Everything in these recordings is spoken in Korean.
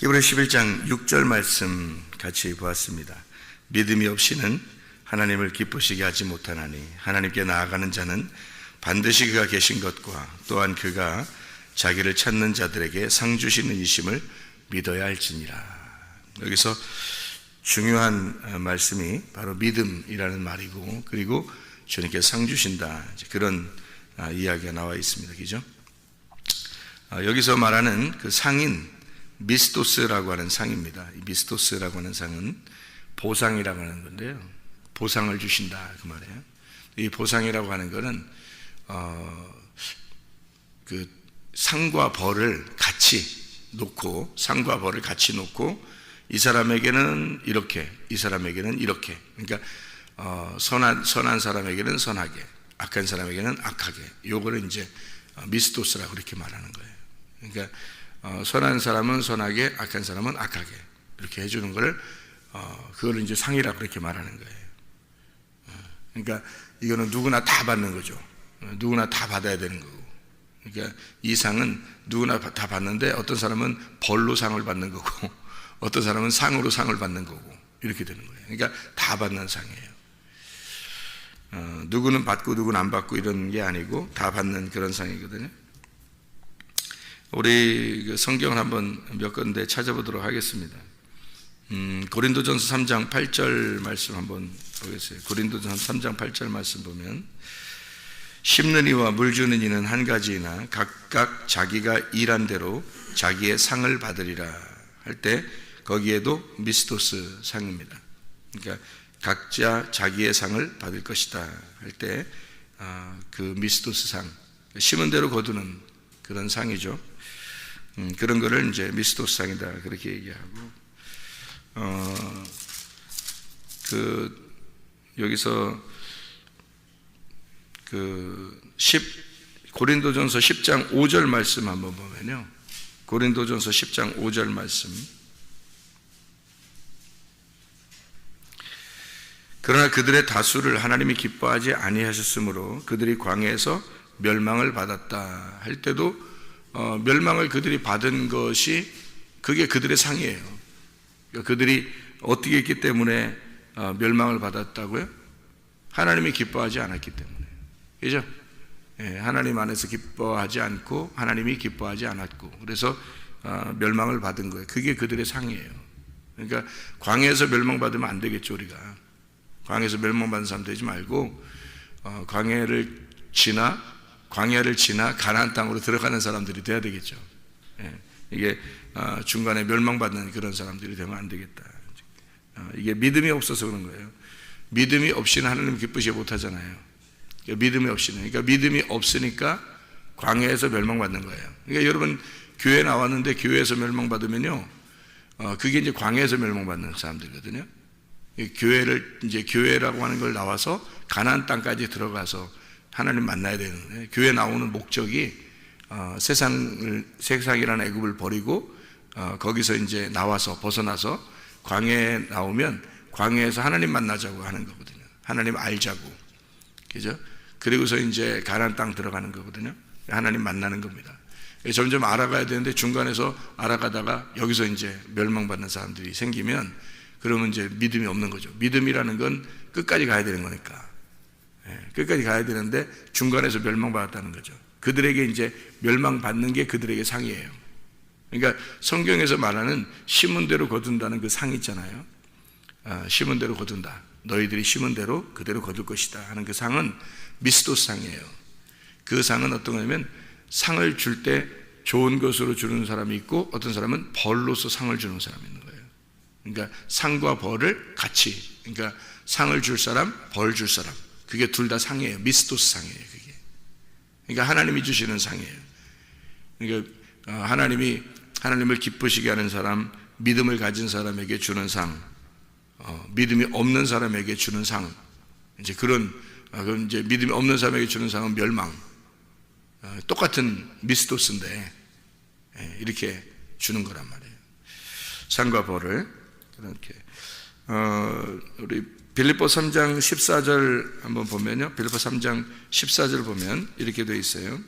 히브리 11장 6절 말씀 같이 보았습니다. 믿음이 없이는 하나님을 기쁘시게 하지 못하나니 하나님께 나아가는 자는 반드시 그가 계신 것과 또한 그가 자기를 찾는 자들에게 상 주시는 이심을 믿어야 할지니라. 여기서 중요한 말씀이 바로 믿음이라는 말이고, 그리고 주님께 상 주신다, 그런 이야기가 나와 있습니다. 그죠? 여기서 말하는 그 상인 미스토스라고 하는 상입니다. 이 미스토스라고 하는 상은 보상이라고 하는 건데요, 보상을 주신다 그 말이에요. 이 보상이라고 하는 것은 그 상과 벌을 같이 놓고, 상과 벌을 같이 놓고 이 사람에게는 이렇게, 이 사람에게는 이렇게, 그러니까 선한 사람에게는 선하게, 악한 사람에게는 악하게, 요거를 이제 미스토스라고 그렇게 말하는 거예요. 그러니까 선한 사람은 선하게, 악한 사람은 악하게 이렇게 해주는 거를 그걸 이제 상이라고 그렇게 말하는 거예요. 그러니까 이거는 누구나 다 받는 거죠. 누구나 다 받아야 되는 거고. 그러니까 이 상은 누구나 다 받는데, 어떤 사람은 벌로 상을 받는 거고, 어떤 사람은 상으로 상을 받는 거고, 이렇게 되는 거예요. 그러니까 다 받는 상이에요. 누구는 받고 누구는 안 받고 이런 게 아니고 다 받는 그런 상이거든요. 우리 성경을 한번 몇 군데 찾아보도록 하겠습니다. 고린도전서 3장 8절 말씀 한번 보겠어요. 고린도전서 3장 8절 말씀 보면, 심는 이와 물 주는 이는 한 가지이나 각각 자기가 일한 대로 자기의 상을 받으리라 할 때, 거기에도 미스토스 상입니다. 그러니까 각자 자기의 상을 받을 것이다 할 때 그 미스토스 상, 심은 대로 거두는 그런 상이죠. 그런 거를 이제 미스토스 상이다 그렇게 얘기하고, 여기서 고린도전서 10장 5절 말씀 한번 보면요, 고린도전서 10장 5절 말씀, 그러나 그들의 다수를 하나님이 기뻐하지 아니하셨으므로 그들이 광야에서 멸망을 받았다 할 때도 멸망을 그들이 받은 것이 그게 그들의 상이에요. 그러니까 그들이 어떻게 했기 때문에 멸망을 받았다고요? 하나님이 기뻐하지 않았기 때문에. 그죠? 예, 하나님 안에서 기뻐하지 않고 하나님이 기뻐하지 않았고, 그래서 멸망을 받은 거예요. 그게 그들의 상이에요. 그러니까 광야에서 멸망받으면 안 되겠죠. 우리가 광야에서 멸망받는 사람 되지 말고 광야를 지나 가나안 땅으로 들어가는 사람들이 돼야 되겠죠. 예, 이게 중간에 멸망받는 그런 사람들이 되면 안 되겠다. 이게 믿음이 없어서 그런 거예요. 믿음이 없이는 하나님 기쁘시게 못하잖아요. 믿음이 없이는, 그러니까 믿음이 없으니까 광야에서 멸망받는 거예요. 그러니까 여러분 교회 나왔는데 교회에서 멸망받으면요, 그게 이제 광야에서 멸망받는 사람들이거든요. 교회를 이제 교회라고 하는 걸 나와서 가나안 땅까지 들어가서 하나님 만나야 되는데, 교회 나오는 목적이 세상이라는 애굽을 버리고 거기서 이제 나와서 벗어나서 광야에 나오면 광야에서 하나님 만나자고 하는 거거든요. 하나님 알자고, 그죠? 그리고서 이제 가나안 땅 들어가는 거거든요. 하나님 만나는 겁니다. 점점 알아가야 되는데 중간에서 알아가다가 여기서 이제 멸망받는 사람들이 생기면, 그러면 이제 믿음이 없는 거죠. 믿음이라는 건 끝까지 가야 되는 거니까. 끝까지 가야 되는데 중간에서 멸망받았다는 거죠. 그들에게 이제 멸망받는 게 그들에게 상이에요. 그러니까 성경에서 말하는 심은 대로 거둔다는 그 상 있잖아요. 심은 대로 거둔다, 너희들이 심은 대로 그대로 거둘 것이다 하는 그 상은 미스토스 상이에요. 그 상은 어떤 거냐면, 상을 줄 때 좋은 것으로 주는 사람이 있고, 어떤 사람은 벌로서 상을 주는 사람이 있는 거예요. 그러니까 상과 벌을 같이, 그러니까 상을 줄 사람, 벌 줄 사람, 그게 둘 다 상이에요. 미스토스 상이에요. 그게, 그러니까 하나님이 주시는 상이에요. 그러니까 하나님을 기쁘시게 하는 사람, 믿음을 가진 사람에게 주는 상, 믿음이 없는 사람에게 주는 상, 이제 그건 이제 믿음이 없는 사람에게 주는 상은 멸망. 똑같은 미스토스인데 이렇게 주는 거란 말이에요. 상과 벌을 이렇게. 우리 빌립보 3장 14절 한번 보면요, 빌립보 3장 14절 보면 이렇게 되어 있어요.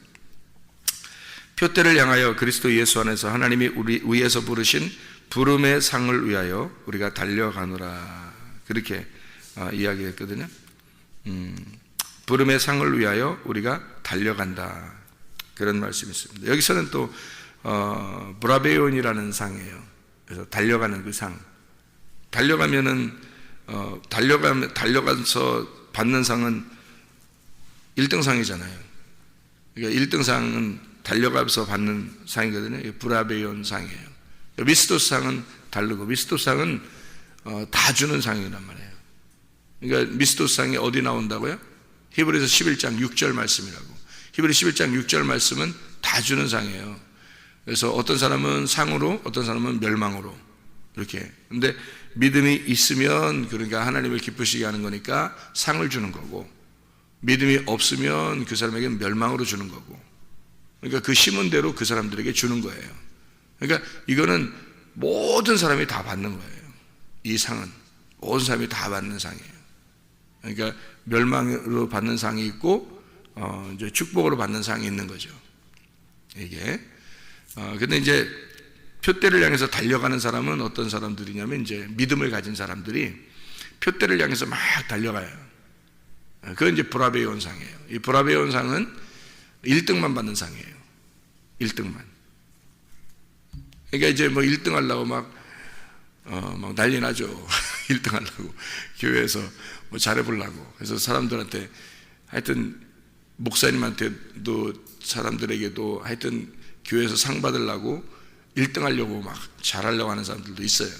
표대를 향하여 그리스도 예수 안에서 하나님이 우리 위에서 부르신 부름의 상을 위하여 우리가 달려가노라. 그렇게 이야기했거든요. 부름의 상을 위하여 우리가 달려간다. 그런 말씀이 있습니다. 여기서는 또 브라베온이라는 상이에요. 그래서 달려가는 그 상. 달려가면은 달려가서 받는 상은 1등 상이잖아요. 그러니까 1등 상은 달려가면서 받는 상이거든요. 브라베온 상이에요. 미스토스 상은 다르고, 미스토스 상은 다 주는 상이란 말이에요. 그러니까 미스토스 상이 어디 나온다고요? 히브리서 11장 6절 말씀이라고. 히브리 11장 6절 말씀은 다 주는 상이에요. 그래서 어떤 사람은 상으로, 어떤 사람은 멸망으로, 이렇게. 근데 믿음이 있으면, 그러니까 하나님을 기쁘시게 하는 거니까 상을 주는 거고, 믿음이 없으면 그 사람에게는 멸망으로 주는 거고, 그러니까 그 심은 대로 그 사람들에게 주는 거예요. 그러니까 이거는 모든 사람이 다 받는 거예요. 이 상은 모든 사람이 다 받는 상이에요. 그러니까 멸망으로 받는 상이 있고, 이제 축복으로 받는 상이 있는 거죠. 이게. 근데 이제 표대를 향해서 달려가는 사람은 어떤 사람들이냐면, 이제 믿음을 가진 사람들이 표대를 향해서 막 달려가요. 그건 이제 브라베온 상이에요. 이 브라베온 상은 1등만 받는 상이에요. 1등만. 그러니까 이제 뭐 1등 하려고 막 난리 나죠. 1등 하려고. 교회에서 뭐 잘해보려고. 그래서 사람들한테 하여튼 목사님한테도 사람들에게도 하여튼 교회에서 상 받으려고 1등 하려고 막 잘하려고 하는 사람들도 있어요.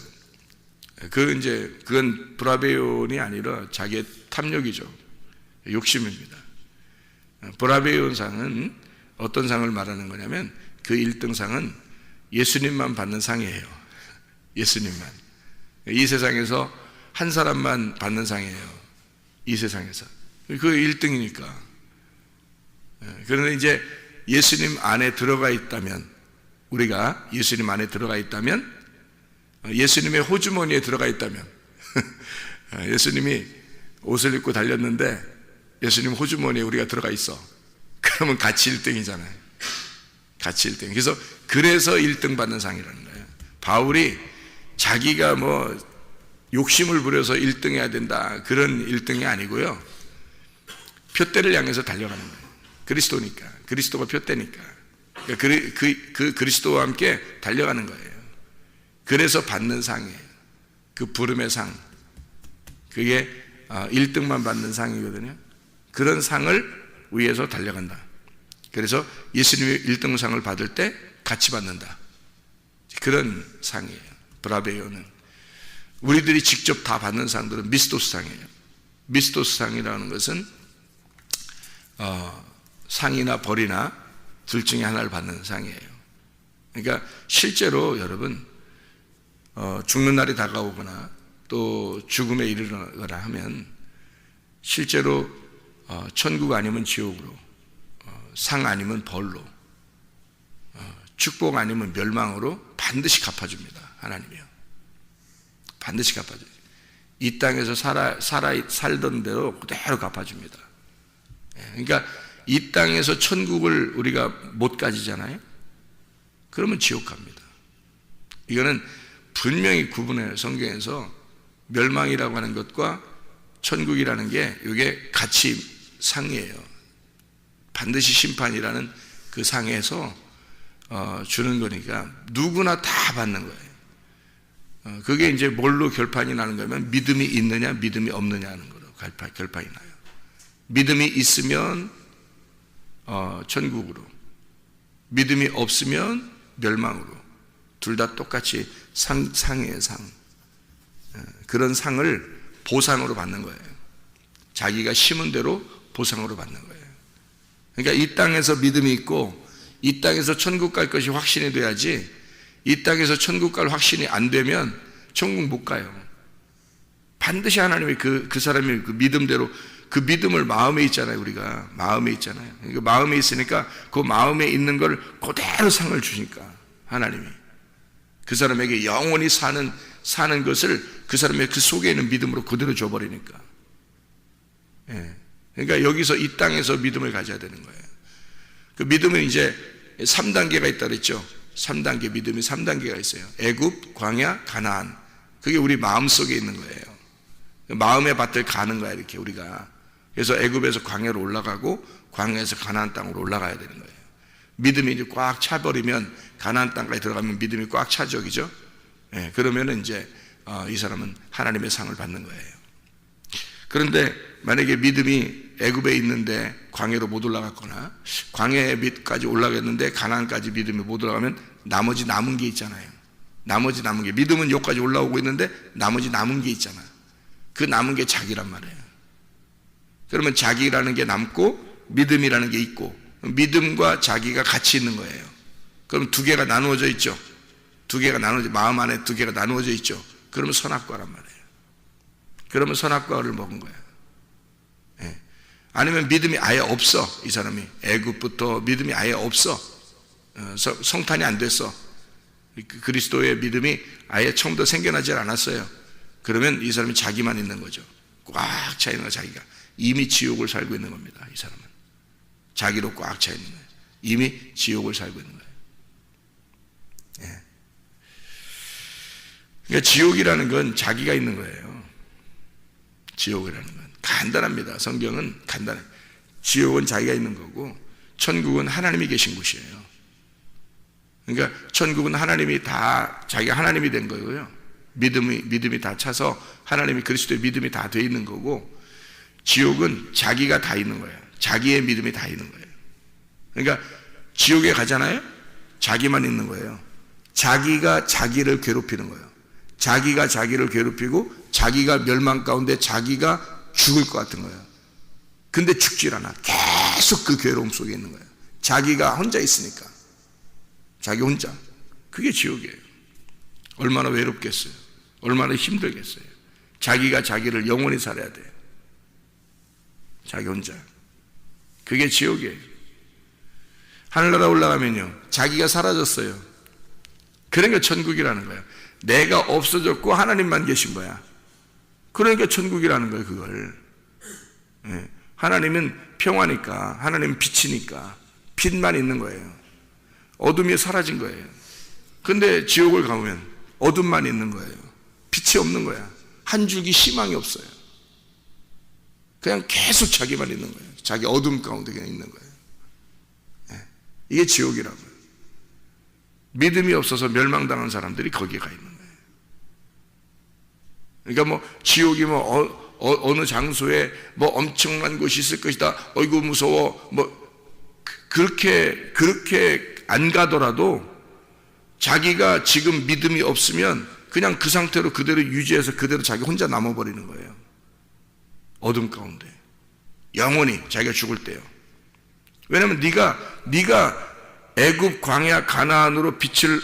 그건 브라베온이 아니라 자기의 탐욕이죠. 욕심입니다. 브라베온 상은 어떤 상을 말하는 거냐면, 그 1등 상은 예수님만 받는 상이에요. 예수님만. 이 세상에서 한 사람만 받는 상이에요. 이 세상에서. 그 1등이니까. 그런데 이제 예수님 안에 들어가 있다면, 우리가 예수님 안에 들어가 있다면, 예수님의 호주머니에 들어가 있다면, 예수님이 옷을 입고 달렸는데 예수님 호주머니에 우리가 들어가 있어. 그러면 같이 1등이잖아요. 같이 1등. 그래서 1등 받는 상이라는 거예요. 바울이 자기가 뭐 욕심을 부려서 1등 해야 된다, 그런 1등이 아니고요. 표대를 향해서 달려가는 거예요. 그리스도니까. 그리스도가 표대니까. 그 그리스도와 함께 달려가는 거예요. 그래서 받는 상이에요. 그 부름의 상. 그게 1등만 받는 상이거든요. 그런 상을 위해서 달려간다. 그래서 예수님이 1등 상을 받을 때 같이 받는다. 그런 상이에요. 브라베오는. 우리들이 직접 다 받는 상들은 미스토스 상이에요. 미스토스 상이라는 것은 상이나 벌이나 둘 중에 하나를 받는 상이에요. 그러니까 실제로 여러분 죽는 날이 다가오거나 또 죽음에 이르거나 하면 실제로 천국 아니면 지옥으로, 상 아니면 벌로, 축복 아니면 멸망으로 반드시 갚아줍니다. 하나님이요. 반드시 갚아줘요. 이 땅에서 살던 대로 그대로 갚아줍니다. 그러니까 이 땅에서 천국을 우리가 못 가지잖아요. 그러면 지옥 갑니다. 이거는 분명히 구분해요. 성경에서 멸망이라고 하는 것과 천국이라는 게 이게 같이 상이에요. 반드시 심판이라는 그 상에서 주는 거니까 누구나 다 받는 거예요. 그게 이제 뭘로 결판이 나는 거면 믿음이 있느냐 믿음이 없느냐 하는 거로 결판이 나요. 믿음이 있으면 천국으로, 믿음이 없으면 멸망으로. 둘 다 똑같이 상이에요. 상. 그런 상을 보상으로 받는 거예요. 자기가 심은 대로 보상으로 받는 거예요. 그러니까 이 땅에서 믿음이 있고 이 땅에서 천국 갈 것이 확신이 돼야지, 이 땅에서 천국 갈 확신이 안 되면 천국 못 가요. 반드시 하나님이 그 사람이 그 믿음대로, 그 믿음을 마음에 있잖아요. 우리가 마음에 있잖아요. 그러니까 마음에 있으니까 그 마음에 있는 걸 그대로 상을 주니까 하나님이 그 사람에게 영원히 사는 것을 그 사람의 그 속에 있는 믿음으로 그대로 줘버리니까. 그러니까 여기서 이 땅에서 믿음을 가져야 되는 거예요. 그 믿음은 이제 3단계가 있다 그랬죠. 3단계 믿음이 3단계가 있어요. 애굽, 광야, 가나안. 그게 우리 마음속에 있는 거예요. 마음의 밭을 가는 거야, 이렇게 우리가. 그래서 애굽에서 광야로 올라가고 광야에서 가나안 땅으로 올라가야 되는 거예요. 믿음이 이제 꽉 차버리면 가나안 땅까지 들어가면 믿음이 꽉 차죠, 그죠? 예, 그러면 이제 이 사람은 하나님의 상을 받는 거예요. 그런데 만약에 믿음이 애굽에 있는데 광야로 못 올라갔거나 광야까지 올라갔는데 가나안까지 믿음이 못 올라가면 나머지 남은 게 있잖아요. 나머지 남은 게, 믿음은 여기까지 올라오고 있는데 나머지 남은 게 있잖아. 그 남은 게 자기란 말이에요. 그러면 자기라는 게 남고 믿음이라는 게 있고, 믿음과 자기가 같이 있는 거예요. 그럼 두 개가 나누어져 있죠. 두 개가 나누어져, 마음 안에 두 개가 나누어져 있죠. 그러면 선악과란 말이에요. 그러면 선악과를 먹은 거예요. 예. 아니면 믿음이 아예 없어. 이 사람이 애굽부터 믿음이 아예 없어. 성탄이 안 됐어. 그리스도의 믿음이 아예 처음부터 생겨나지 않았어요. 그러면 이 사람이 자기만 있는 거죠. 꽉 차 있는 거, 자기가. 이미 지옥을 살고 있는 겁니다. 이 사람은 자기로 꽉 차 있는 거예요. 이미 지옥을 살고 있는 거예요. 예. 그러니까 지옥이라는 건 자기가 있는 거예요. 지옥이라는 건 간단합니다. 성경은 간단해. 지옥은 자기가 있는 거고 천국은 하나님이 계신 곳이에요. 그러니까 천국은 하나님이 다, 자기가 하나님이 된 거고요. 믿음이 다 차서 하나님이, 그리스도의 믿음이 다 돼 있는 거고, 지옥은 자기가 다 있는 거예요. 자기의 믿음이 다 있는 거예요. 그러니까 지옥에 가잖아요. 자기만 있는 거예요. 자기가 자기를 괴롭히는 거예요. 자기가 자기를 괴롭히고 자기가 멸망 가운데 자기가 죽을 것 같은 거예요. 근데 죽질 않아. 계속 그 괴로움 속에 있는 거예요. 자기가 혼자 있으니까. 자기 혼자. 그게 지옥이에요. 얼마나 외롭겠어요. 얼마나 힘들겠어요. 자기가 자기를 영원히 살아야 돼요. 자기 혼자. 그게 지옥이에요. 하늘나라 올라가면요, 자기가 사라졌어요. 그러니까 천국이라는 거예요. 내가 없어졌고 하나님만 계신 거야. 그러니까 천국이라는 거예요, 그걸. 예. 하나님은 평화니까, 하나님은 빛이니까 빛만 있는 거예요. 어둠이 사라진 거예요. 근데 지옥을 가면 어둠만 있는 거예요. 빛이 없는 거야. 한 줄기 희망이 없어요. 그냥 계속 자기만 있는 거예요. 자기 어둠 가운데 그냥 있는 거예요. 예. 이게 지옥이라고요. 믿음이 없어서 멸망당한 사람들이 거기에 가 있는 거예요. 그러니까 뭐 지옥이 뭐 어느 장소에 뭐 엄청난 곳이 있을 것이다. 어이구 무서워. 뭐 그렇게 안 가더라도 자기가 지금 믿음이 없으면 그냥 그 상태로 그대로 유지해서 그대로 자기 혼자 남아버리는 거예요. 어둠 가운데 영원히 자기가 죽을 때요. 왜냐하면 네가 애굽, 광야, 가나안으로 빛을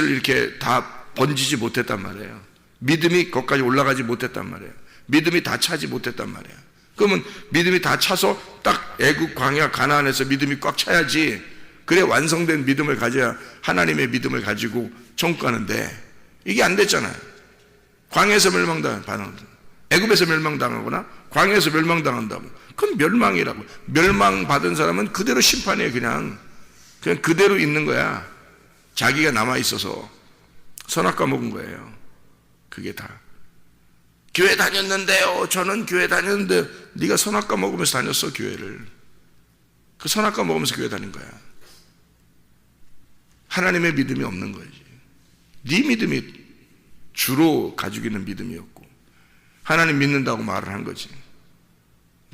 이렇게 다 번지지 못했단 말이에요. 믿음이 거기까지 올라가지 못했단 말이에요. 믿음이 다 차지 못했단 말이에요. 그러면 믿음이 다 차서 딱 애굽, 광야, 가나안에서 믿음이 꽉 차야지. 그래 완성된 믿음을 가져야 하나님의 믿음을 가지고 천국 가는데 이게 안 됐잖아요. 광야에서 멸망당하거나 애굽에서 멸망당하거나 광야에서 멸망당한다고, 그건 멸망이라고. 멸망받은 사람은 그대로 심판이에요. 그냥 그대로 있는 거야. 자기가 남아있어서 선악과 먹은 거예요. 그게 다. 교회 다녔는데요, 저는 교회 다녔는데. 네가 선악과 먹으면서 다녔어, 교회를. 그 선악과 먹으면서 교회 다닌 거야. 하나님의 믿음이 없는 거지. 네 믿음이 주로 가지고 있는 믿음이었고 하나님 믿는다고 말을 한 거지.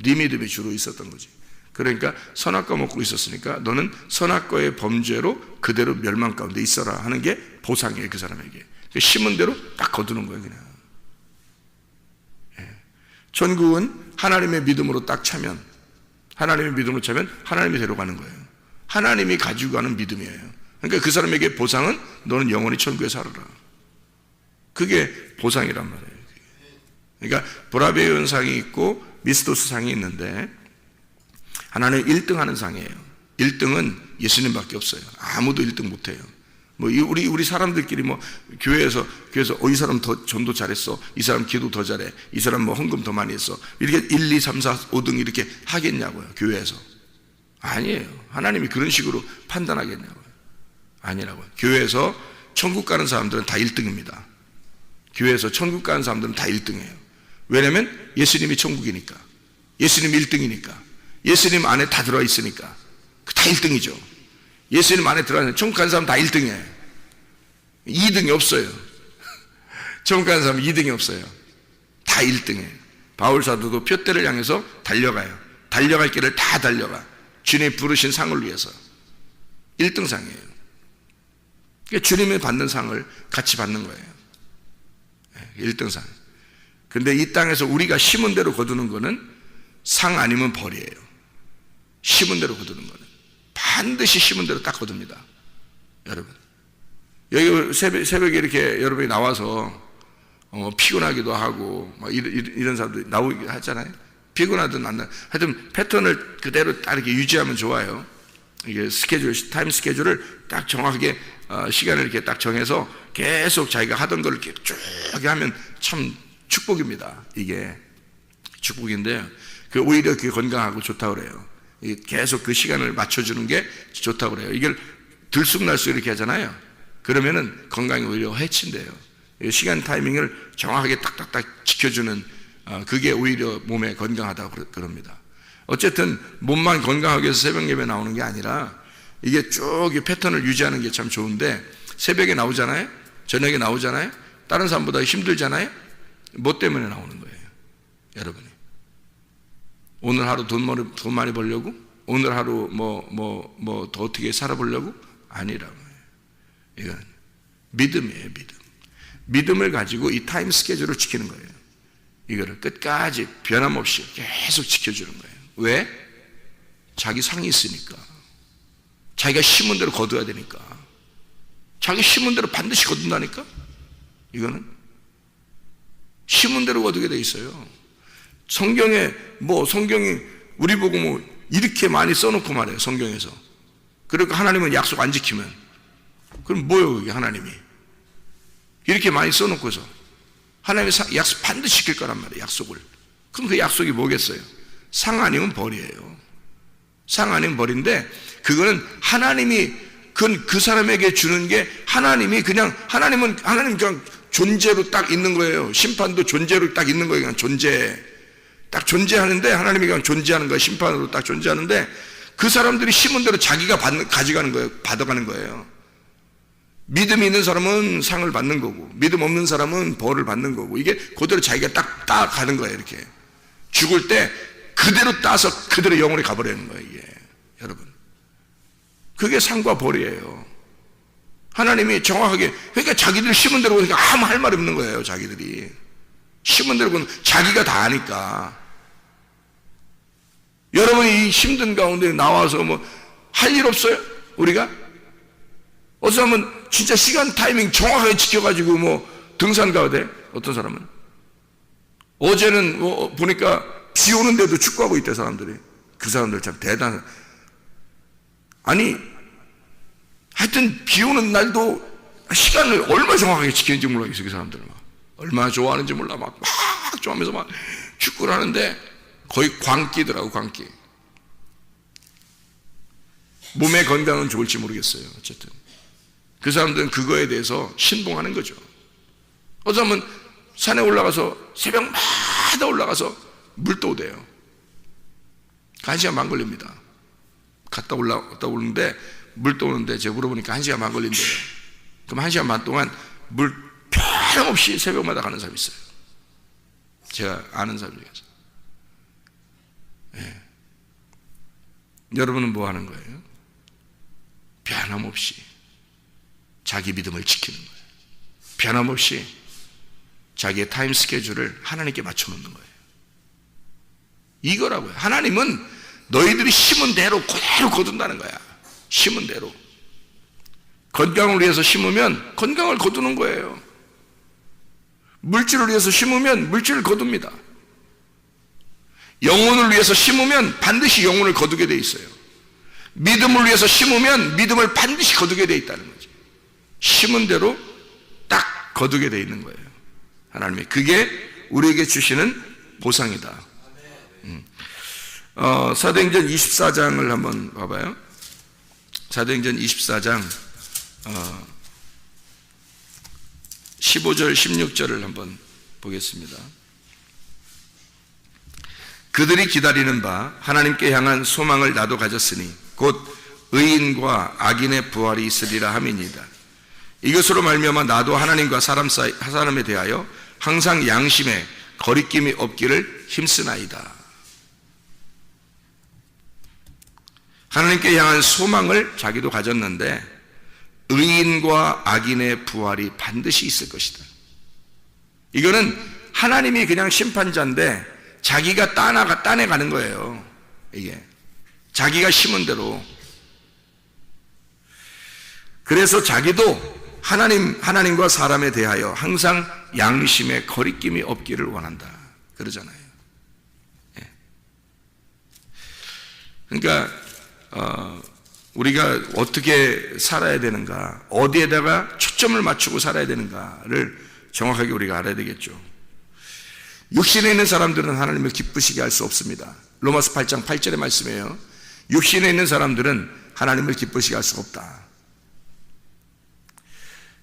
네 믿음이 주로 있었던 거지. 그러니까 선악과 먹고 있었으니까 너는 선악과의 범죄로 그대로 멸망 가운데 있어라 하는 게 보상이에요. 그 사람에게. 심은 대로 딱 거두는 거예요. 그냥. 천국은 하나님의 믿음으로 딱 차면, 하나님의 믿음으로 차면 하나님이 데려가는 거예요. 하나님이 가지고 가는 믿음이에요. 그러니까 그 사람에게 보상은 너는 영원히 천국에 살아라. 그게 보상이란 말이에요. 그러니까 브라베온 상이 있고 미스도스 상이 있는데, 하나는 1등 하는 상이에요. 1등은 예수님밖에 없어요. 아무도 1등 못해요. 뭐 우리 사람들끼리 뭐 교회에서 이 사람 더 전도 잘했어, 이 사람 기도 더 잘해, 이 사람 뭐 헌금 더 많이 했어, 이렇게 1, 2, 3, 4, 5등 이렇게 하겠냐고요. 교회에서. 아니에요. 하나님이 그런 식으로 판단하겠냐고요. 아니라고요. 교회에서 천국 가는 사람들은 다 1등입니다. 교회에서 천국 가는 사람들은 다 1등이에요. 왜냐면 예수님이 천국이니까, 예수님 1등이니까, 예수님 안에 다 들어있으니까 다 1등이죠. 예수님 안에 들어가는 천국 가는 사람 다 1등이에요. 2등이 없어요. 천국 가는 사람은 2등이 없어요. 다 1등이에요. 바울 사도도 표대를 향해서 달려가요. 달려갈 길을 다 달려가. 주님이 부르신 상을 위해서 1등상이에요. 그러니까 주님이 받는 상을 같이 받는 거예요. 1등상. 근데 이 땅에서 우리가 심은 대로 거두는 거는 상 아니면 벌이에요. 심은 대로 거두는 거는 반드시 심은 대로 딱 거둡니다. 여러분, 여기 새벽에 이렇게 여러분이 나와서 피곤하기도 하고 이런 사람들 나오기 하잖아요. 피곤하든 안 나, 하여튼 패턴을 그대로 딱 이렇게 유지하면 좋아요. 이게 타임 스케줄을 딱 정확하게 시간을 이렇게 딱 정해서 계속 자기가 하던 걸 이렇게 쭉 하면 참 축복입니다. 이게 축복인데 오히려 그게 건강하고 좋다고 그래요. 계속 그 시간을 맞춰주는 게 좋다고 그래요. 이걸 들쑥날쑥 이렇게 하잖아요. 그러면은 건강이 오히려 해친대요. 시간 타이밍을 정확하게 딱딱딱 지켜주는 그게 오히려 몸에 건강하다고 그럽니다. 어쨌든 몸만 건강하기 위해서 새벽 예배 나오는 게 아니라 이게 쭉 패턴을 유지하는 게 참 좋은데, 새벽에 나오잖아요, 저녁에 나오잖아요, 다른 사람보다 힘들잖아요. 뭐 때문에 나오는 거예요? 여러분이 오늘 하루 돈 많이 벌려고? 오늘 하루 더 어떻게 살아보려고? 아니라고요. 이건 믿음이에요. 믿음을 가지고 이 타임 스케줄을 지키는 거예요. 이거를 끝까지 변함없이 계속 지켜주는 거예요. 왜? 자기 상이 있으니까. 자기가 심은 대로 거둬야 되니까. 자기 심은 대로 반드시 거둔다니까. 이거는 심은 대로 거두게 돼 있어요. 성경이 우리 보고 이렇게 많이 써놓고 말해요. 성경에서. 그러니까 하나님은 약속 안 지키면 그럼 뭐예요? 이게 하나님이 이렇게 많이 써놓고서 하나님이 약속 반드시 지킬 거란 말이에요. 약속을. 그럼 그 약속이 뭐겠어요? 상 아니면 벌이에요. 상 아니면 벌인데, 그거는 하나님이 그 사람에게 주는 게 하나님은 그냥 존재로 딱 있는 거예요. 심판도 존재로 딱 있는 거예요. 그냥 딱 존재하는데, 하나님이 그냥 존재하는 거예요. 심판으로 딱 존재하는데, 그 사람들이 심은 대로 자기가 가져가는 거예요. 받아가는 거예요. 믿음이 있는 사람은 상을 받는 거고, 믿음 없는 사람은 벌을 받는 거고, 이게 그대로 자기가 딱 가는 거예요. 이렇게 죽을 때 그대로 따서 그대로 영원히 가버리는 거예요. 이게 여러분, 그게 상과 벌이에요. 하나님이 정확하게, 그러니까 자기들 심은 대로 보니까 아무 할 말이 없는 거예요. 자기들이 심은 대로 보면 자기가 다 아니까. 여러분이 이 힘든 가운데 나와서 할 일 없어요? 우리가 어떤 사람은 진짜 시간 타이밍 정확하게 지켜가지고 등산 가야 돼. 어떤 사람은 어제는 보니까 비 오는데도 축구하고 있대. 사람들이. 그 사람들 참 대단해. 아니 하여튼 비 오는 날도 시간을 얼마나 정확하게 지키는지 몰라겠어. 그 사람들은 얼마나 좋아하는지 몰라. 막 좋아하면서 막 축구를 하는데 거의 광기더라고. 광기. 몸의 건강은 좋을지 모르겠어요. 어쨌든 그 사람들은 그거에 대해서 신봉하는 거죠. 어떤 사람은 산에 올라가서 새벽마다 올라가서 물 떠오대요. 1시간 반 걸립니다. 갔다 오는데 물 떠오는데 제가 물어보니까 1시간 반 걸린대요. 그럼 1시간 반 동안 물 변함없이 새벽마다 가는 사람이 있어요. 제가 아는 사람 중에서. 네. 여러분은 뭐 하는 거예요? 변함없이 자기 믿음을 지키는 거예요. 변함없이 자기의 타임 스케줄을 하나님께 맞춰놓는 거예요. 이거라고요. 하나님은 너희들이 심은 대로 그대로 거둔다는 거야. 심은 대로. 건강을 위해서 심으면 건강을 거두는 거예요. 물질을 위해서 심으면 물질을 거둡니다. 영혼을 위해서 심으면 반드시 영혼을 거두게 돼 있어요. 믿음을 위해서 심으면 믿음을 반드시 거두게 돼 있다는 거죠. 심은 대로 딱 거두게 돼 있는 거예요. 하나님이. 그게 우리에게 주시는 보상이다. 사도행전 24장을 한번 봐봐요. 사도행전 24장 15절 16절을 한번 보겠습니다. 그들이 기다리는 바 하나님께 향한 소망을 나도 가졌으니 곧 의인과 악인의 부활이 있으리라 함이니이다. 이것으로 말미암아 나도 하나님과 사람에 대하여 항상 양심에 거리낌이 없기를 힘쓰나이다. 하나님께 향한 소망을 자기도 가졌는데 의인과 악인의 부활이 반드시 있을 것이다. 이거는 하나님이 그냥 심판자인데 자기가 따내가는 거예요. 이게 자기가 심은 대로. 그래서 자기도 하나님과 사람에 대하여 항상 양심에 거리낌이 없기를 원한다 그러잖아요. 예. 그러니까 우리가 어떻게 살아야 되는가, 어디에다가 초점을 맞추고 살아야 되는가를 정확하게 우리가 알아야 되겠죠. 육신에 있는 사람들은 하나님을 기쁘시게 할 수 없습니다. 로마서 8장 8절의 말씀이에요. 육신에 있는 사람들은 하나님을 기쁘시게 할 수 없다.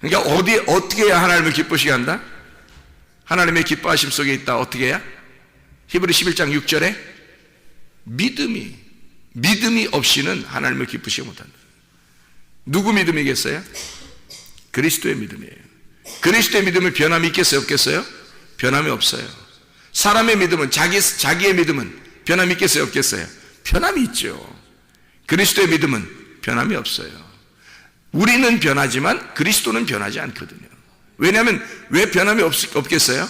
그러니까 어떻게 해야 하나님을 기쁘시게 한다? 하나님의 기뻐하심 속에 있다. 어떻게 해야? 히브리 11장 6절에 믿음이 없이는 하나님을 기쁘시게 못한다. 누구 믿음이겠어요? 그리스도의 믿음이에요. 그리스도의 믿음은 변함이 있겠어요? 없겠어요? 변함이 없어요. 사람의 믿음은 자기의 믿음은 변함이 있겠어요? 없겠어요? 변함이 있죠. 그리스도의 믿음은 변함이 없어요. 우리는 변하지만 그리스도는 변하지 않거든요. 왜냐하면 왜 변함이 없겠어요?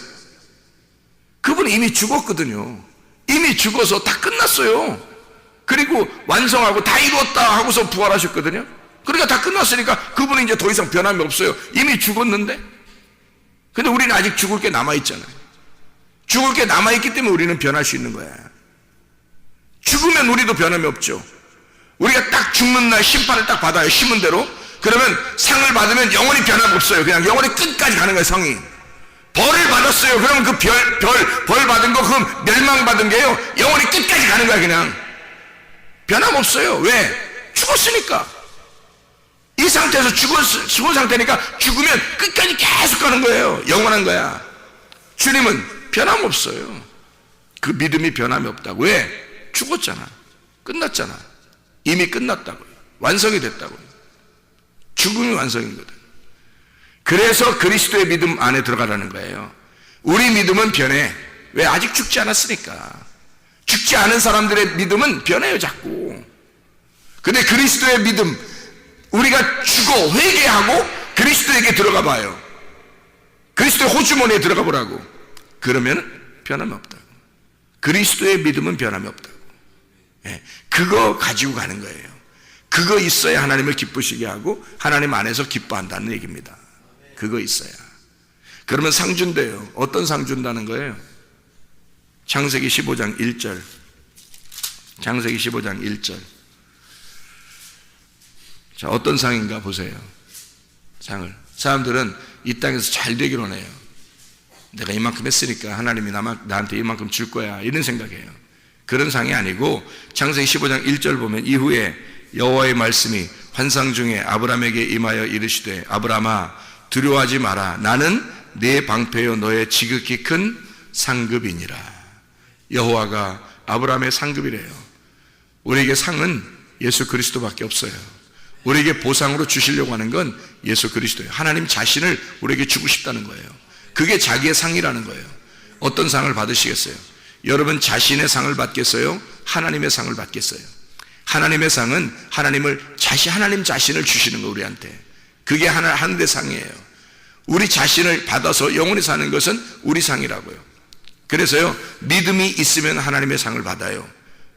그분은 이미 죽었거든요. 이미 죽어서 다 끝났어요. 그리고 완성하고 다 이루었다 하고서 부활하셨거든요. 그러니까 다 끝났으니까 그분은 이제 더 이상 변함이 없어요. 이미 죽었는데. 근데 우리는 아직 죽을 게 남아있잖아요. 죽을 게 남아있기 때문에 우리는 변할 수 있는 거야. 죽으면 우리도 변함이 없죠. 우리가 딱 죽는 날 심판을 딱 받아요. 심은 대로. 그러면 상을 받으면 영원히 변함이 없어요. 그냥 영원히 끝까지 가는 거예요. 성이. 벌을 받았어요. 그러면 그 벌 받은 거, 그 멸망 받은 게요, 영원히 끝까지 가는 거야. 그냥 변함 없어요. 왜? 죽었으니까. 이 상태에서 죽은 상태니까 죽으면 끝까지 계속 가는 거예요. 영원한 거야. 주님은 변함 없어요. 그 믿음이 변함이 없다고. 왜? 죽었잖아. 끝났잖아. 이미 끝났다고요. 완성이 됐다고요. 죽음이 완성이거든. 그래서 그리스도의 믿음 안에 들어가라는 거예요. 우리 믿음은 변해. 왜? 아직 죽지 않았으니까. 죽지 않은 사람들의 믿음은 변해요, 자꾸. 근데 그리스도의 믿음, 우리가 죽어 회개하고 그리스도에게 들어가 봐요. 그리스도의 호주머니에 들어가 보라고. 그러면 변함이 없다고. 그리스도의 믿음은 변함이 없다고. 예, 그거 가지고 가는 거예요. 그거 있어야 하나님을 기쁘시게 하고 하나님 안에서 기뻐한다는 얘기입니다. 그거 있어야. 그러면 상 준대요. 어떤 상 준다는 거예요? 창세기 15장 1절. 창세기 15장 1절. 자, 어떤 상인가 보세요. 상을. 사람들은 이 땅에서 잘 되기로 해요. 내가 이만큼 했으니까 하나님이 나한테 이만큼 줄 거야, 이런 생각이에요. 그런 상이 아니고 창세기 15장 1절 보면 이후에 여호와의 말씀이 환상 중에 아브라함에게 임하여 이르시되 아브라함아 두려워하지 마라. 나는 네 방패요 너의 지극히 큰 상급이니라. 여호와가 아브라함의 상급이래요. 우리에게 상은 예수 그리스도밖에 없어요. 우리에게 보상으로 주시려고 하는 건 예수 그리스도예요. 하나님 자신을 우리에게 주고 싶다는 거예요. 그게 자기의 상이라는 거예요. 어떤 상을 받으시겠어요? 여러분 자신의 상을 받겠어요? 하나님의 상을 받겠어요? 하나님의 상은 하나님 자신을 주시는 거, 우리한테. 그게 하늘의 상이에요. 우리 자신을 받아서 영원히 사는 것은 우리 상이라고요. 그래서요, 믿음이 있으면 하나님의 상을 받아요.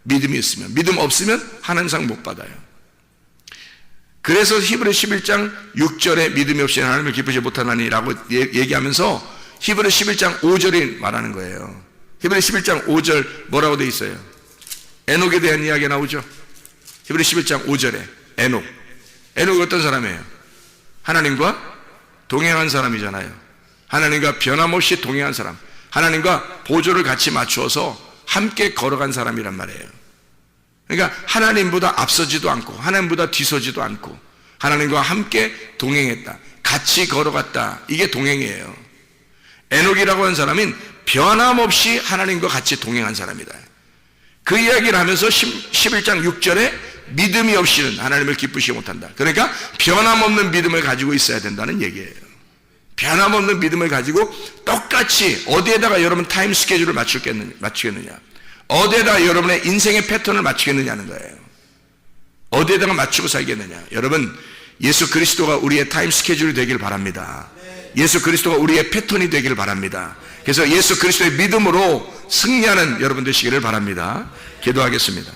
믿음이 있으면. 믿음 없으면 하나님 상 못 받아요. 그래서 히브리 11장 6절에 믿음이 없이 하나님을 기쁘시 못하나니 라고 얘기하면서 히브리 11장 5절이 말하는 거예요. 히브리 11장 5절 뭐라고 돼 있어요? 에녹에 대한 이야기가 나오죠. 히브리 11장 5절에 에녹이 어떤 사람이에요? 하나님과 동행한 사람이잖아요. 하나님과 변함없이 동행한 사람, 하나님과 보조를 같이 맞추어서 함께 걸어간 사람이란 말이에요. 그러니까 하나님보다 앞서지도 않고 하나님보다 뒤서지도 않고 하나님과 함께 동행했다. 같이 걸어갔다. 이게 동행이에요. 에녹이라고 하는 사람은 변함없이 하나님과 같이 동행한 사람이다. 그 이야기를 하면서 11장 6절에 믿음이 없이는 하나님을 기쁘시게 못한다. 그러니까 변함없는 믿음을 가지고 있어야 된다는 얘기예요. 변함없는 믿음을 가지고 똑같이 어디에다가 여러분 타임 스케줄을 맞추겠느냐, 어디에다가 여러분의 인생의 패턴을 맞추겠느냐는 거예요. 어디에다가 맞추고 살겠느냐. 여러분, 예수 그리스도가 우리의 타임 스케줄이 되길 바랍니다. 예수 그리스도가 우리의 패턴이 되길 바랍니다. 그래서 예수 그리스도의 믿음으로 승리하는 여러분 되시기를 바랍니다. 기도하겠습니다.